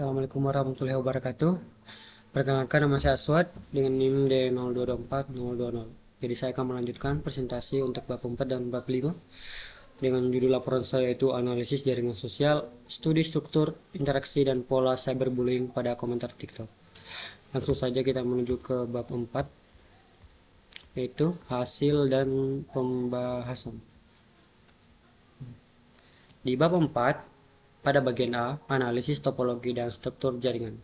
Assalamualaikum warahmatullahi wabarakatuh. Perkenalkan, nama saya Aswad dengan NIM D0224-020. Jadi saya akan melanjutkan presentasi untuk bab 4 dan bab 5 dengan judul laporan saya yaitu analisis jaringan sosial, studi struktur, interaksi dan pola cyberbullying pada komentar TikTok. Langsung saja kita menuju ke bab 4 yaitu hasil dan pembahasan. Di bab 4 pada bagian A, analisis topologi dan struktur jaringan.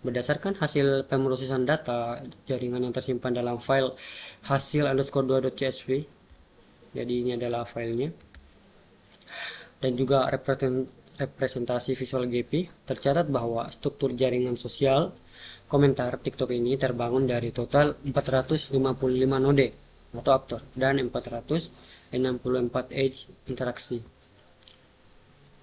Berdasarkan hasil pemrosesan data jaringan yang tersimpan dalam file hasil_2.csv, jadi ini adalah filenya, dan juga representasi visual GP, tercatat bahwa struktur jaringan sosial komentar TikTok ini terbangun dari total 455 node atau aktor dan 464 edge interaksi.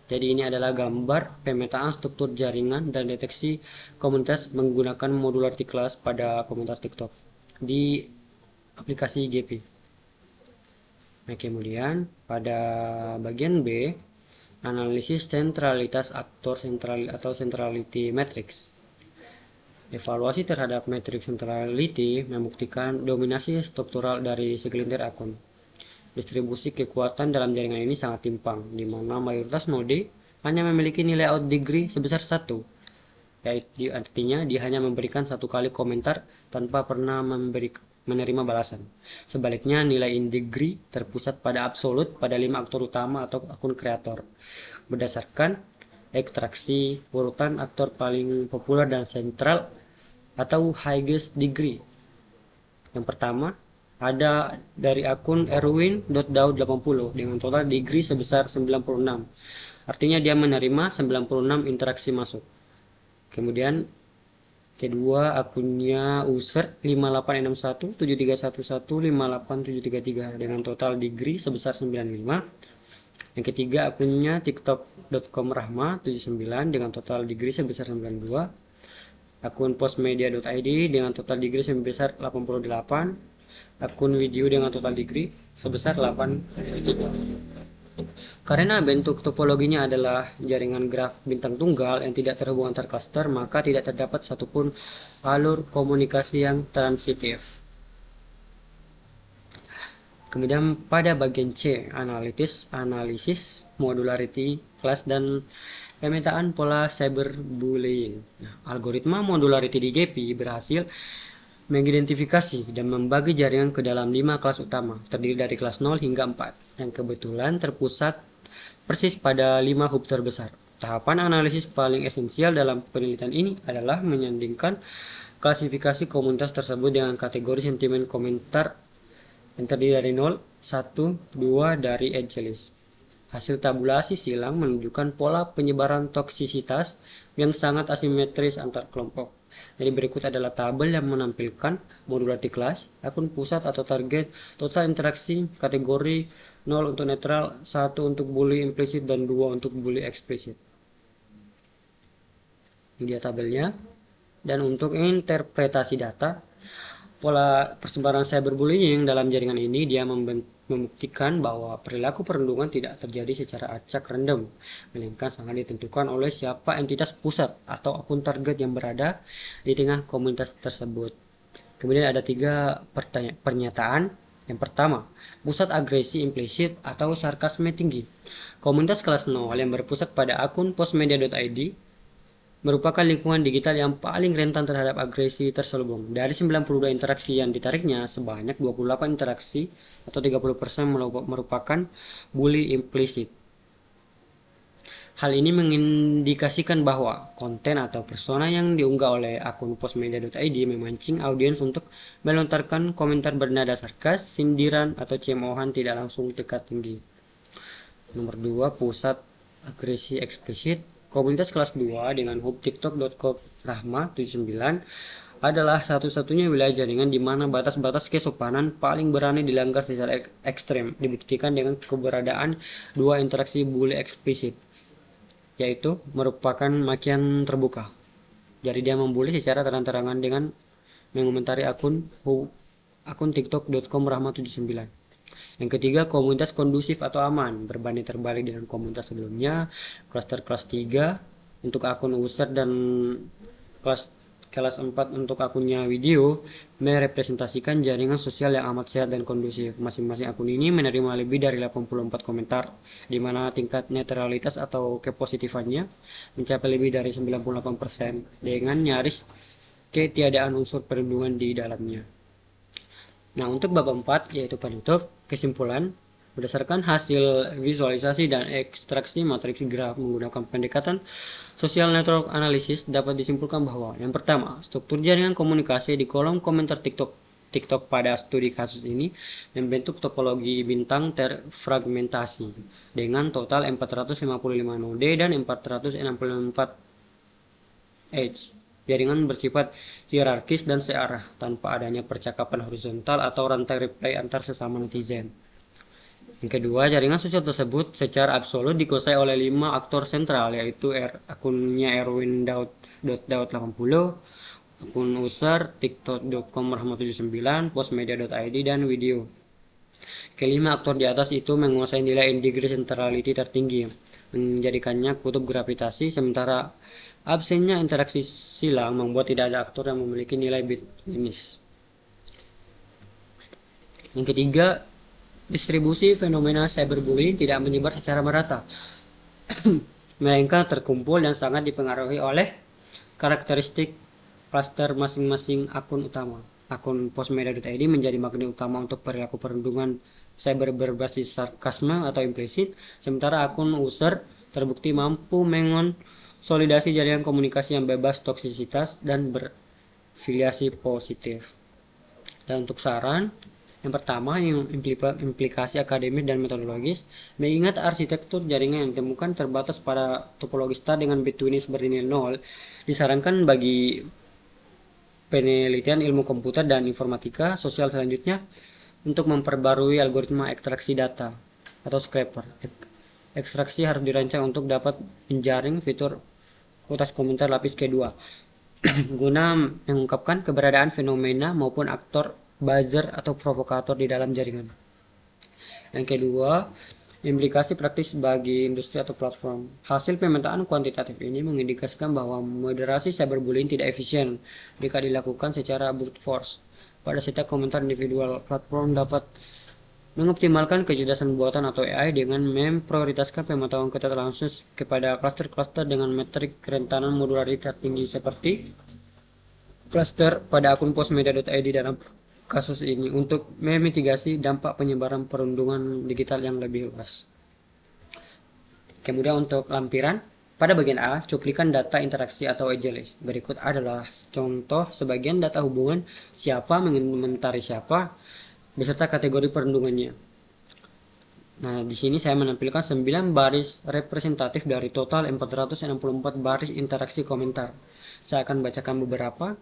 Jadi ini adalah gambar pemetaan struktur jaringan dan deteksi komunitas menggunakan modularity class pada komentar TikTok di aplikasi GP. Nah, kemudian pada bagian B, analisis sentralitas aktor atau centrality matrix. Evaluasi terhadap matriks centrality membuktikan dominasi struktural dari segelintir akun. Distribusi kekuatan dalam jaringan ini sangat timpang, di mana mayoritas node hanya memiliki nilai out degree sebesar 1, yaitu artinya dia hanya memberikan satu kali komentar tanpa pernah menerima balasan. Sebaliknya, nilai in degree terpusat pada absolut pada 5 aktor utama atau akun kreator, berdasarkan ekstraksi urutan aktor paling populer dan sentral atau highest degree. Yang pertama ada dari akun erwin.daud80 dengan total degree sebesar 96. Artinya dia menerima 96 interaksi masuk. Kemudian kedua akunnya user 586173115873 dengan total degree sebesar 95. Yang ketiga akunnya tiktok.com rahma79 dengan total degree sebesar 92. Akun postmedia.id dengan total degree sebesar 88. Akun video dengan total degree sebesar 8. Karena bentuk topologinya adalah jaringan graf bintang tunggal yang tidak terhubung antar cluster, maka tidak terdapat satupun alur komunikasi yang transitif. Kemudian pada bagian C, analisis modularity class dan pemetaan pola cyberbullying. Nah, algoritma modularity di GP berhasil mengidentifikasi dan membagi jaringan ke dalam 5 kelas utama, terdiri dari kelas 0 hingga 4, yang kebetulan terpusat persis pada 5 hub terbesar. Tahapan analisis paling esensial dalam penelitian ini adalah menyandingkan klasifikasi komunitas tersebut dengan kategori sentimen komentar yang terdiri dari 0, 1, 2 dari edge list. Hasil tabulasi silang menunjukkan pola penyebaran toksisitas yang sangat asimetris antar kelompok. Jadi berikut adalah tabel yang menampilkan modularity class, akun pusat atau target, total interaksi, kategori 0 untuk netral, 1 untuk bully implisit, dan 2 untuk bully explicit. Ini dia tabelnya. Dan untuk interpretasi data, pola persebaran cyberbullying dalam jaringan ini dia membuktikan bahwa perilaku perundungan tidak terjadi secara acak random, melainkan sangat ditentukan oleh siapa entitas pusat atau akun target yang berada di tengah komunitas tersebut. Kemudian ada 3 pernyataan. Yang pertama, pusat agresi implisit atau sarkasme tinggi. Komunitas kelas 0 yang berpusat pada akun postmedia.id merupakan lingkungan digital yang paling rentan terhadap agresi terselubung. Dari 92 interaksi yang ditariknya, sebanyak 28 interaksi atau 30% merupakan bully implisit. Hal ini mengindikasikan bahwa konten atau persona yang diunggah oleh akun postmedia.id memancing audiens untuk melontarkan komentar bernada sarkas, sindiran, atau cemoohan tidak langsung tingkat tinggi. Nomor 2, pusat agresi eksplisit. Komunitas kelas 2 dengan hub tiktok.com rahma79 adalah satu-satunya wilayah jaringan di mana batas-batas kesopanan paling berani dilanggar secara ekstrem, dibuktikan dengan keberadaan 2 interaksi bully eksplisit, yaitu merupakan makian terbuka. Jadi dia membuli secara terang-terangan dengan mengomentari akun tiktok.com rahma79. Yang ketiga, komunitas kondusif atau aman. Berbanding terbalik dengan komunitas sebelumnya, klaster kelas 3 untuk akun user dan kelas 4 untuk akunnya video merepresentasikan jaringan sosial yang amat sehat dan kondusif. Masing-masing akun ini menerima lebih dari 84 komentar, di mana tingkat netralitas atau kepositifannya mencapai lebih dari 98% dengan nyaris ketiadaan unsur perlindungan di dalamnya. Nah, untuk bab 4 yaitu penutup, kesimpulan. Berdasarkan hasil visualisasi dan ekstraksi matriks graf menggunakan pendekatan social network analysis dapat disimpulkan bahwa yang pertama, struktur jaringan komunikasi di kolom komentar TikTok pada studi kasus ini membentuk topologi bintang terfragmentasi dengan total 455 node dan 464 edge. Jaringan bersifat hierarkis dan searah tanpa adanya percakapan horizontal atau rantai reply antar sesama netizen. Yang kedua, jaringan sosial tersebut secara absolut dikuasai oleh 5 aktor sentral, yaitu akunnya Erwin Daud 80, akun user tiktok.com/79, postmedia.id, dan video. Kelima aktor di atas itu menguasai nilai degree centrality tertinggi, menjadikannya kutub gravitasi, sementara absennya interaksi silang membuat tidak ada aktor yang memiliki nilai bitwise. Yang ketiga, distribusi fenomena cyberbullying tidak menyebar secara merata, melainkan terkumpul dan sangat dipengaruhi oleh karakteristik klaster masing-masing akun utama. Akun postmedia.id menjadi magnet utama untuk perilaku perundungan cyber berbasis sarkasme atau implisit, sementara akun user terbukti mampu mengonsolidasi jaringan komunikasi yang bebas toksisitas dan berfiliasi positif. Dan untuk saran, yang pertama, yang implikasi akademis dan metodologis, mengingat arsitektur jaringan yang ditemukan terbatas pada topologi star dengan bitwise bernilai 0, disarankan bagi penelitian ilmu komputer dan informatika sosial selanjutnya untuk memperbarui algoritma ekstraksi data atau scraper. Ekstraksi harus dirancang untuk dapat menjaring fitur utas komentar lapis kedua guna mengungkapkan keberadaan fenomena maupun aktor buzzer atau provokator di dalam jaringan. Yang kedua, implikasi praktis bagi industri atau platform. Hasil pemetaan kuantitatif ini mengindikasikan bahwa moderasi cyberbullying tidak efisien jika dilakukan secara brute force. Pada setiap komentar individual, platform dapat mengoptimalkan kecerdasan buatan atau AI dengan memprioritaskan pemantauan ketat langsung kepada klaster-klaster dengan metrik kerentanan modularitas tinggi seperti klaster pada akun postmedia.id dalam kasus ini untuk memitigasi dampak penyebaran perundungan digital yang lebih luas. Kemudian untuk lampiran, pada bagian A, cuplikan data interaksi atau edge list. Berikut adalah contoh sebagian data hubungan siapa mengomentari siapa beserta kategori perundungannya. Nah, di sini saya menampilkan 9 baris representatif dari total 464 baris interaksi komentar. Saya akan bacakan beberapa.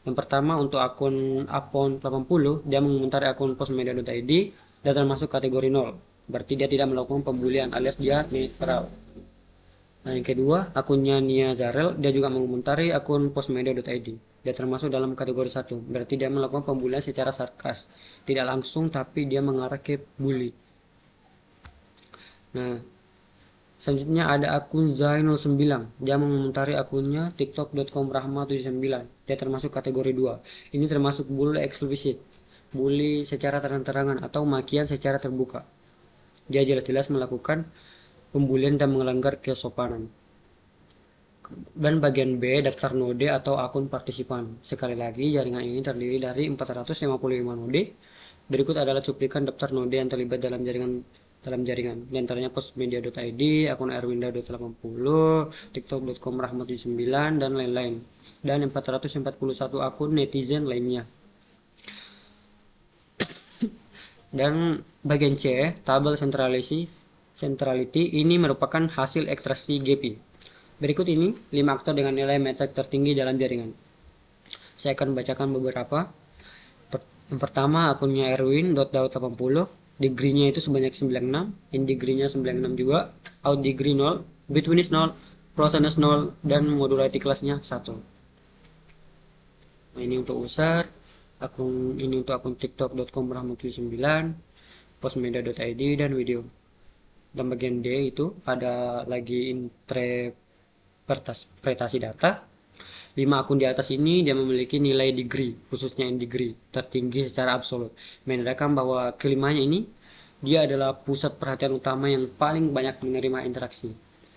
Yang pertama, untuk akun Apon 80, dia mengomentari akun postmedia.id dan termasuk kategori 0. Berarti dia tidak melakukan pembulian alias dia netral. Nah, yang kedua, akunnya Nia Zarel, dia juga mengomentari akun postmedia.id. Dia termasuk dalam kategori 1. Berarti dia melakukan pembulian secara sarkas. Tidak langsung, tapi dia mengarah ke bully. Nah, selanjutnya ada akun Zainul 9. Dia mengomentari akunnya tiktok.com/rahma79. Dia termasuk kategori 2. Ini termasuk bully eksplisit, bully secara terang-terangan atau makian secara terbuka. Dia jelas-jelas melakukan pembulian dan melanggar kesopanan. Dan bagian B, daftar node atau akun partisipan. Sekali lagi, jaringan ini terdiri dari 455 node. Berikut adalah cuplikan daftar node yang terlibat dalam jaringan di antaranya postmedia.id, akun erwinda.80, tiktok.com/rahmat79 dan lain-lain, dan 441 akun netizen lainnya. Dan bagian C, tabel centrality ini merupakan hasil ekstraksi GP. Berikut ini 5 aktor dengan nilai metrik tertinggi dalam jaringan. Saya akan bacakan beberapa. Yang pertama, akunnya erwin.daud80. Degree-nya itu sebanyak 96, in degree-nya 96 juga, out degree 0, bitwise 0, closeness 0, dan modularity kelasnya 1. Nah, ini untuk user, ini untuk akun tiktok.com/rahmat79, postmedia.id, dan video. Dan bagian D itu ada lagi interpretasi data. 5 akun di atas ini dia memiliki nilai degree, khususnya in degree, tertinggi secara absolut. Menandakan bahwa kelimanya ini dia adalah pusat perhatian utama yang paling banyak menerima interaksi.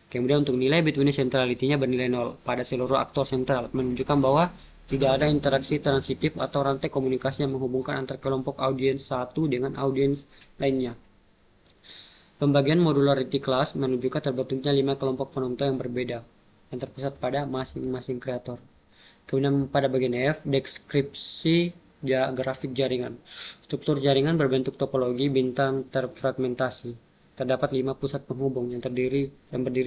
Kemudian untuk nilai between centrality-nya bernilai 0 pada seluruh aktor sentral, menunjukkan bahwa tidak ada interaksi transitif atau rantai komunikasi yang menghubungkan antar kelompok audiens satu dengan audiens lainnya. Pembagian modularity class menunjukkan terbentuknya 5 kelompok penonton yang berbeda, yang terpusat pada masing-masing kreator. Kemudian pada bagian F, deskripsi grafik jaringan. Struktur jaringan berbentuk topologi bintang terfragmentasi. Terdapat 5 pusat penghubung yang berdiri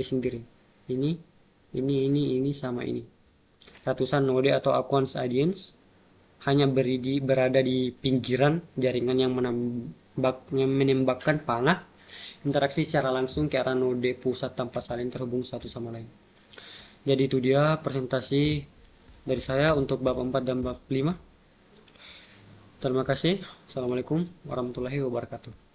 sendiri. Ini sama ini. Ratusan node atau acquaintance audience hanya berada di pinggiran jaringan yang menembakkan panah interaksi secara langsung ke arah node pusat tanpa saling terhubung satu sama lain. Jadi itu dia presentasi dari saya untuk bab 4 dan bab 5. Terima kasih. Assalamualaikum warahmatullahi wabarakatuh.